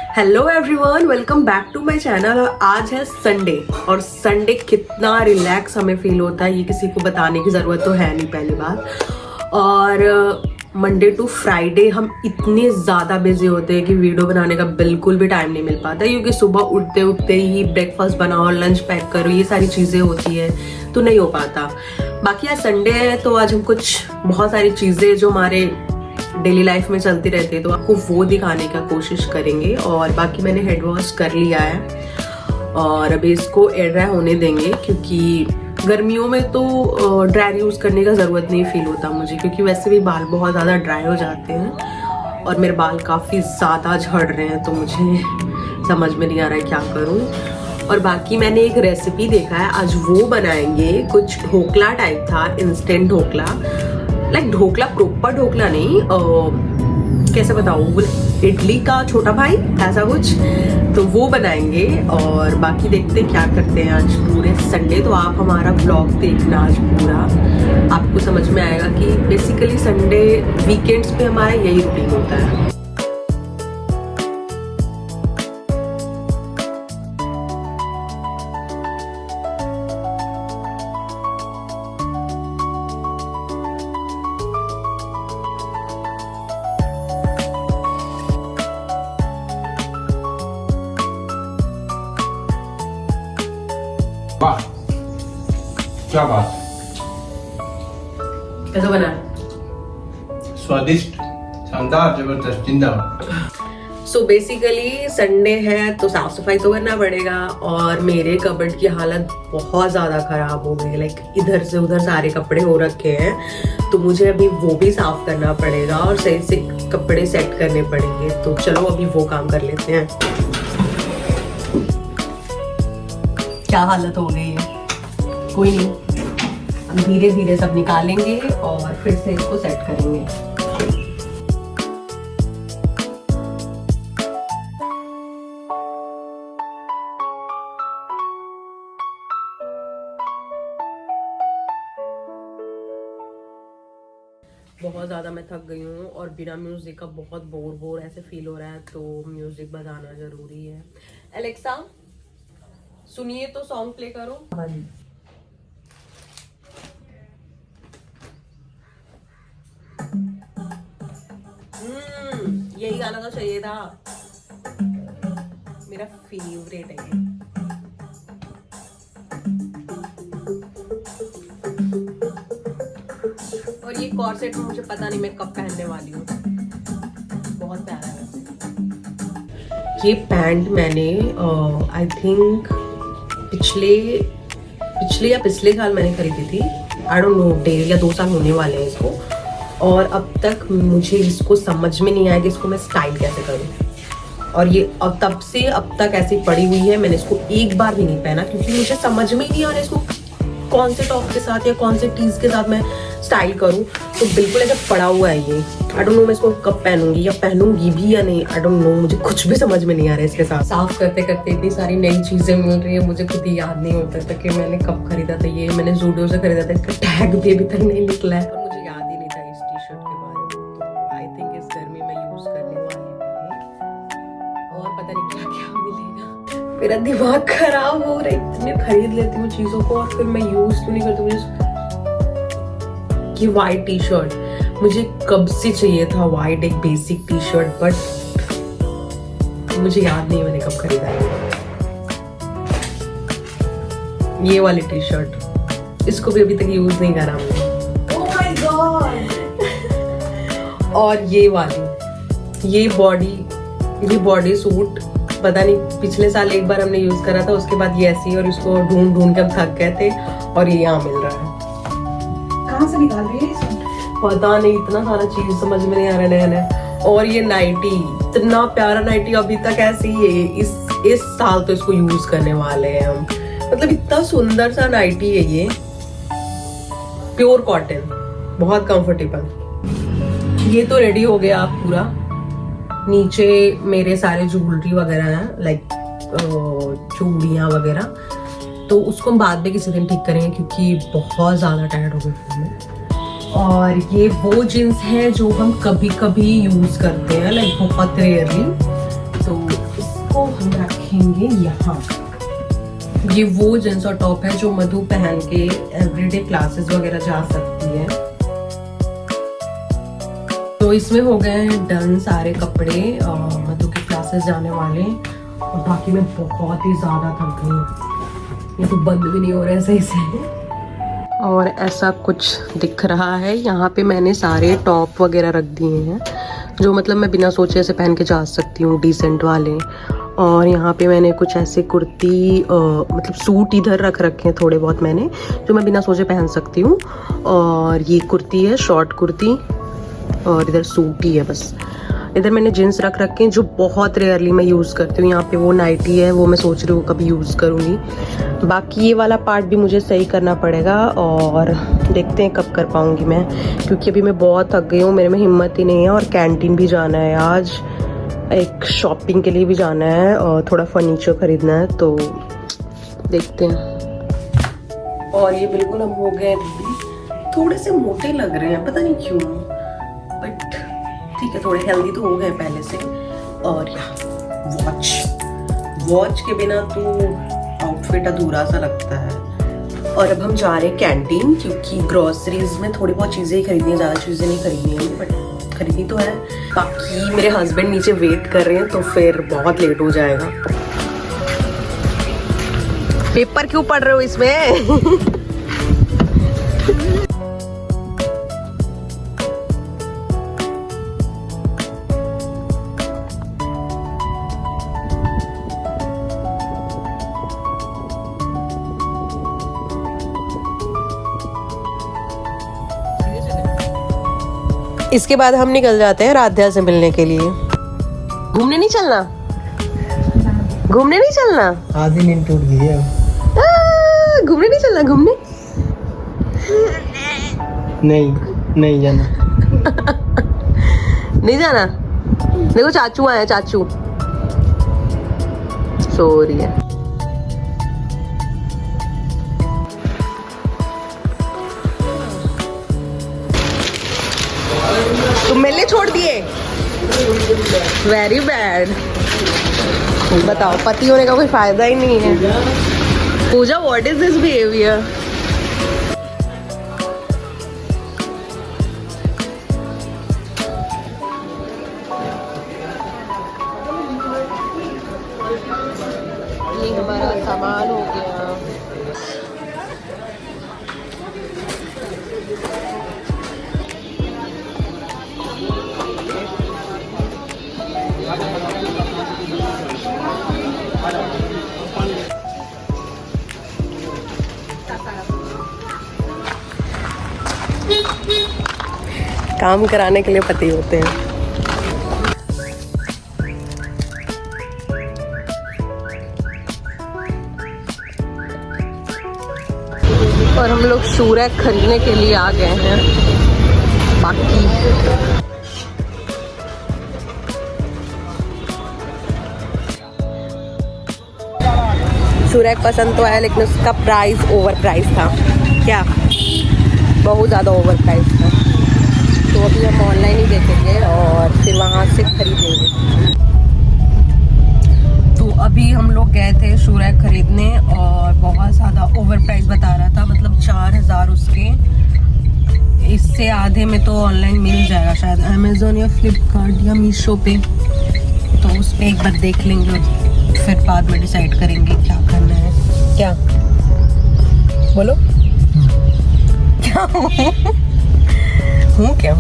Hello everyone, welcome back to my channel. और आज है संडे और संडे कितना रिलैक्स हमें फील होता है ये किसी को बताने की ज़रूरत तो है नहीं, पहली बात। और मंडे टू फ्राइडे हम इतने ज़्यादा बिजी होते हैं कि वीडियो बनाने का बिल्कुल भी टाइम नहीं मिल पाता, क्योंकि सुबह उठते उठते ही ब्रेकफास्ट बनाओ, लंच पैक करो, ये सारी चीज़ें होती है तो नहीं हो पाता। बाकी आज संडे है तो आज हम कुछ बहुत सारी चीज़ें जो हमारे डेली लाइफ में चलती रहती है तो आपको वो दिखाने का कोशिश करेंगे। और बाकी मैंने हेड वॉश कर लिया है और अभी इसको एयर ड्राई होने देंगे, क्योंकि गर्मियों में तो ड्राई यूज़ करने का ज़रूरत नहीं फील होता मुझे, क्योंकि वैसे भी बाल बहुत ज़्यादा ड्राई हो जाते हैं और मेरे बाल काफ़ी ज़्यादा झड़ रहे हैं, तो मुझे समझ में नहीं आ रहा है क्या करूँ। और बाकी मैंने एक रेसिपी देखा है, आज वो बनाएंगे। कुछ ढोकला टाइप था, instant dhokla, like dhokla proper dhokla नहीं, कैसे बताऊँ, इडली का छोटा भाई ऐसा कुछ, तो वो बनाएंगे। और बाकी देखते क्या करते हैं आज पूरे संडे। तो आप हमारा ब्लॉग देखना आज पूरा, आपको समझ में आएगा कि बेसिकली संडे वीकेंड्स पे हमारा यही रूटीन होता है। वाह, क्या बात, कैसा बना? स्वादिष्ट, शानदार, जबरदस्त, जिंदाबाद। सो बेसिकली संडे है तो साफ सफाई तो करना पड़ेगा, और मेरे कबर्ड की हालत बहुत ज़्यादा ख़राब हो गई, लाइक इधर से उधर सारे कपड़े हो रखे हैं, तो मुझे अभी वो भी साफ करना पड़ेगा और सही से कपड़े सेट करने पड़ेंगे। तो चलो अभी वो काम कर लेते हैं। क्या हालत हो गई है, कोई नहीं, हम धीरे धीरे सब निकालेंगे और फिर से इसको सेट करेंगे। बहुत ज़्यादा मैं थक गई हूँ और बिना म्यूज़िक का बहुत बोर ऐसे फील हो रहा है, तो म्यूज़िक बजाना ज़रूरी है। एलेक्सा सुनिए तो सॉन्ग प्ले करो। यही गाना तो चाहिए था, मेरा फेवरेट है ये। और ये कॉर्सेट मुझे पता नहीं मैं कब पहनने वाली हूँ, बहुत प्यारा है। ये पैंट मैंने आई थिंक पिछले साल मैंने खरीदी थी, आई डोंट नो, 1.5 या 2 साल होने वाले हैं इसको, और अब तक मुझे इसको समझ में नहीं आया कि इसको मैं स्टाइल कैसे करूँ। और ये अब तब से अब तक ऐसी पड़ी हुई है, मैंने इसको एक बार भी नहीं पहना, क्योंकि मुझे समझ में ही नहीं आ रहा इसको कौन से टॉप के साथ या कौन से टीज के साथ मैं स्टाइल करूँ। तो बिल्कुल ऐसा पड़ा हुआ है ये, आई डोंट नो मैं इसको कब पहनूंगी या पहनूंगी भी या नहीं, आई डोंट नो, मुझे कुछ भी समझ में नहीं आ रहा है इसके साथ। साफ करते करते इतनी सारी नई चीजें मिल रही है, मुझे खुद ही याद नहीं होता था कि मैंने कब खरीदा था ये। मैंने ज़ूडियो से खरीदा था, इसका टैग भी अभी तक नहीं निकला है और मुझे याद ही नहीं था इस टी शर्ट के बारे में। तो आई थिंक इस गर्मी में यूज करने वाली है और पता नहीं क्या क्या मिलेगा। मेरा दिमाग खराब हो रहा है, इतने खरीद लेती हूँ चीजों को और फिर मैं यूज क्यों नहीं करती। मुझे कि वाइट टी शर्ट मुझे कब से चाहिए था, वाइट एक बेसिक टी शर्ट, बट मुझे याद नहीं मैंने कब खरीदा है। ये वाली टी शर्ट, इसको भी अभी तक यूज नहीं करा मैंने। Oh my God. और ये वाली, ये बॉडी सूट, पता नहीं पिछले साल एक बार हमने यूज करा था, उसके बाद ये ऐसी, और इसको ढूंढ ढूंढ के हम थक गए थे और ये यहाँ मिल रहा है। कहाँ से निकाल रही है? पता नहीं, इतना सारा चीज समझ में नहीं आ रहा है नया। और ये नाइटी, इतना प्यारा नाइटी, अभी तक ऐसे ही है, इस साल तो इसको यूज करने वाले हैं हम। मतलब इतना सुंदर सा नाइटी है ये, प्योर कॉटन, बहुत कंफर्टेबल। ये तो रेडी हो गया आप पूरा, नीचे मेरे सारे ज्वेलरी वगैरह हैं, लाइक चूड़ियाँ वगैरह, तो उसको हम बाद में किसी दिन ठीक करेंगे, क्योंकि बहुत ज़्यादा टायर्ड हो गई मैं। और ये वो जीन्स है जो हम कभी कभी यूज करते हैं, लाइक बहुत रेयरली, तो रखेंगे यहाँ। ये वो जींस और टॉप है जो मधु पहन के एवरीडे क्लासेस वगैरह जा सकती है। तो इसमें हो गए हैं डन सारे कपड़े मधु के क्लासेस जाने वाले। और बाकी मैं बहुत ही ज्यादा थक गई हूँ, ये तो बंद भी नहीं हो रहा है सही से। और ऐसा कुछ दिख रहा है। यहाँ पे मैंने सारे टॉप वगैरह रख दिए हैं जो मतलब मैं बिना सोचे ऐसे पहन के जा सकती हूँ, डिसेंट वाले। और यहाँ पे मैंने कुछ ऐसे कुर्ती मतलब सूट इधर रख रखे हैं थोड़े बहुत मैंने, जो मैं बिना सोचे पहन सकती हूँ। और ये कुर्ती है, शॉर्ट कुर्ती, और इधर सूट ही है बस। इधर मैंने जीन्स रख रखे हैं जो बहुत रेयरली मैं यूज़ करती हूँ। यहाँ पे वो नाइटी है, वो मैं सोच रही हूँ कभी यूज़ करूँगी। बाकी ये वाला पार्ट भी मुझे सही करना पड़ेगा और देखते हैं कब कर पाऊँगी मैं, क्योंकि अभी मैं बहुत थक गई हूँ, मेरे में हिम्मत ही नहीं है। और कैंटीन भी जाना है आज, एक शॉपिंग के लिए भी जाना है और थोड़ा फर्नीचर खरीदना है, तो देखते हैं। और ये बिल्कुल हम हो गए थोड़े से मोटे लग रहे हैं, पता नहीं क्यों, बट ठीक है, थोड़े हेल्दी तो हो गए पहले से। और वॉच के बिना तो आउटफिट अधूरा सा लगता है। और अब हम जा रहे हैं कैंटीन, क्योंकि ग्रोसरीज में थोड़ी बहुत चीज़ें ही खरीदनी है, ज़्यादा चीज़ें नहीं खरीदनी है, बट खरीदनी तो है। बाकी मेरे हस्बैंड नीचे वेट कर रहे हैं, तो फिर बहुत लेट हो जाएगा। पेपर क्यों पढ़ रहे हो इसमें? इसके बाद हम निकल जाते हैं राध्या से मिलने के लिए। घूमने नहीं चलना? घूमने नहीं चलना? आधी नींद टूट गई है। घूमने नहीं चलना? घूमने नहीं जाना। नहीं जाना? देखो चाचू आए हैं, चाचू सो रही है। तुम मेरे लिए छोड़ दिए? Very bad. बताओ, पति होने का कोई फायदा ही नहीं है। पूजा, व्हाट इज दिस बिहेवियर? ये हमारा सामान हो गया। काम कराने के लिए पति होते हैं। और हम लोग शूरैक खरीदने के लिए आ गए हैं। बाकी शूरैक पसंद तो आया, लेकिन उसका प्राइस ओवर प्राइस था। क्या? बहुत ज़्यादा ओवर प्राइस था। तो अभी हम ऑनलाइन ही देखेंगे और फिर वहाँ से खरीदेंगे। तो अभी हम लोग गए थे शूरैक खरीदने और बहुत ज़्यादा ओवर प्राइस बता रहा था, मतलब 4000 उसके। इससे आधे में तो ऑनलाइन मिल जाएगा शायद, अमेज़ोन या फ्लिपकार्ट या मीशो पे। तो उस पर एक बार देख लेंगे, फिर बाद में डिसाइड करेंगे क्या करना है। क्या बोलो? क्या हूँ क्या?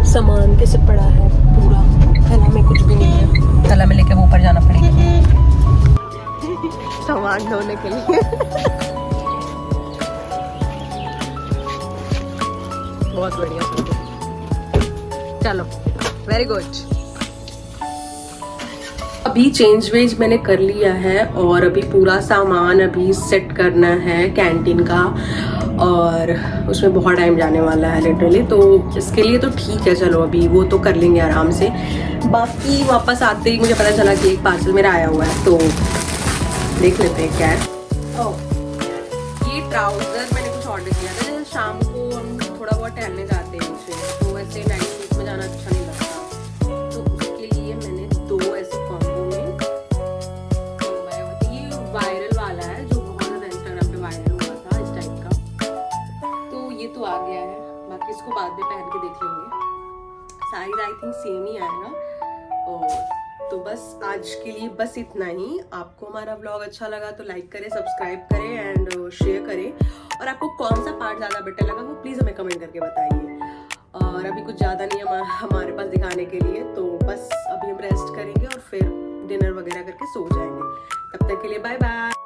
सामान कैसे पड़ा है पूरा, थैला में कुछ भी नहीं है। थैला में लेके वो ऊपर जाना पड़ेगा सामान ढोने के लिए। बहुत बढ़िया, चलो वेरी गुड। अभी चेंज वेज मैंने कर लिया है और अभी पूरा सामान अभी सेट करना है कैंटीन का, और उसमें बहुत टाइम जाने वाला है लिटरली। तो इसके लिए तो ठीक है, चलो अभी वो तो कर लेंगे आराम से। बाकी वापस आते ही मुझे पता चला कि एक पार्सल मेरा आया हुआ है, तो देख लेते हैं क्या है। ये ट्राउजर मैंने कुछ ऑर्डर किया था, जैसे शाम को हम थोड़ा बहुत टहलने जाते हैं नीचे, तो वैसे नाइट सूट में जाना अच्छा नहीं लगता। तो उसके लिए मैंने 2 ऐसे कॉम्बो में साइज आई थिंक सेम ही आएगा। और तो बस आज के लिए बस इतना ही। आपको हमारा व्लॉग अच्छा लगा तो लाइक करें, सब्सक्राइब करें एंड शेयर करें। और आपको कौन सा पार्ट ज़्यादा बेटर लगा वो प्लीज़ हमें कमेंट करके बताइए। और अभी कुछ ज़्यादा नहीं है हमारे पास दिखाने के लिए, तो बस अभी हम रेस्ट करेंगे और फिर डिनर वगैरह करके सो जाएंगे। तब तक के लिए बाय बाय।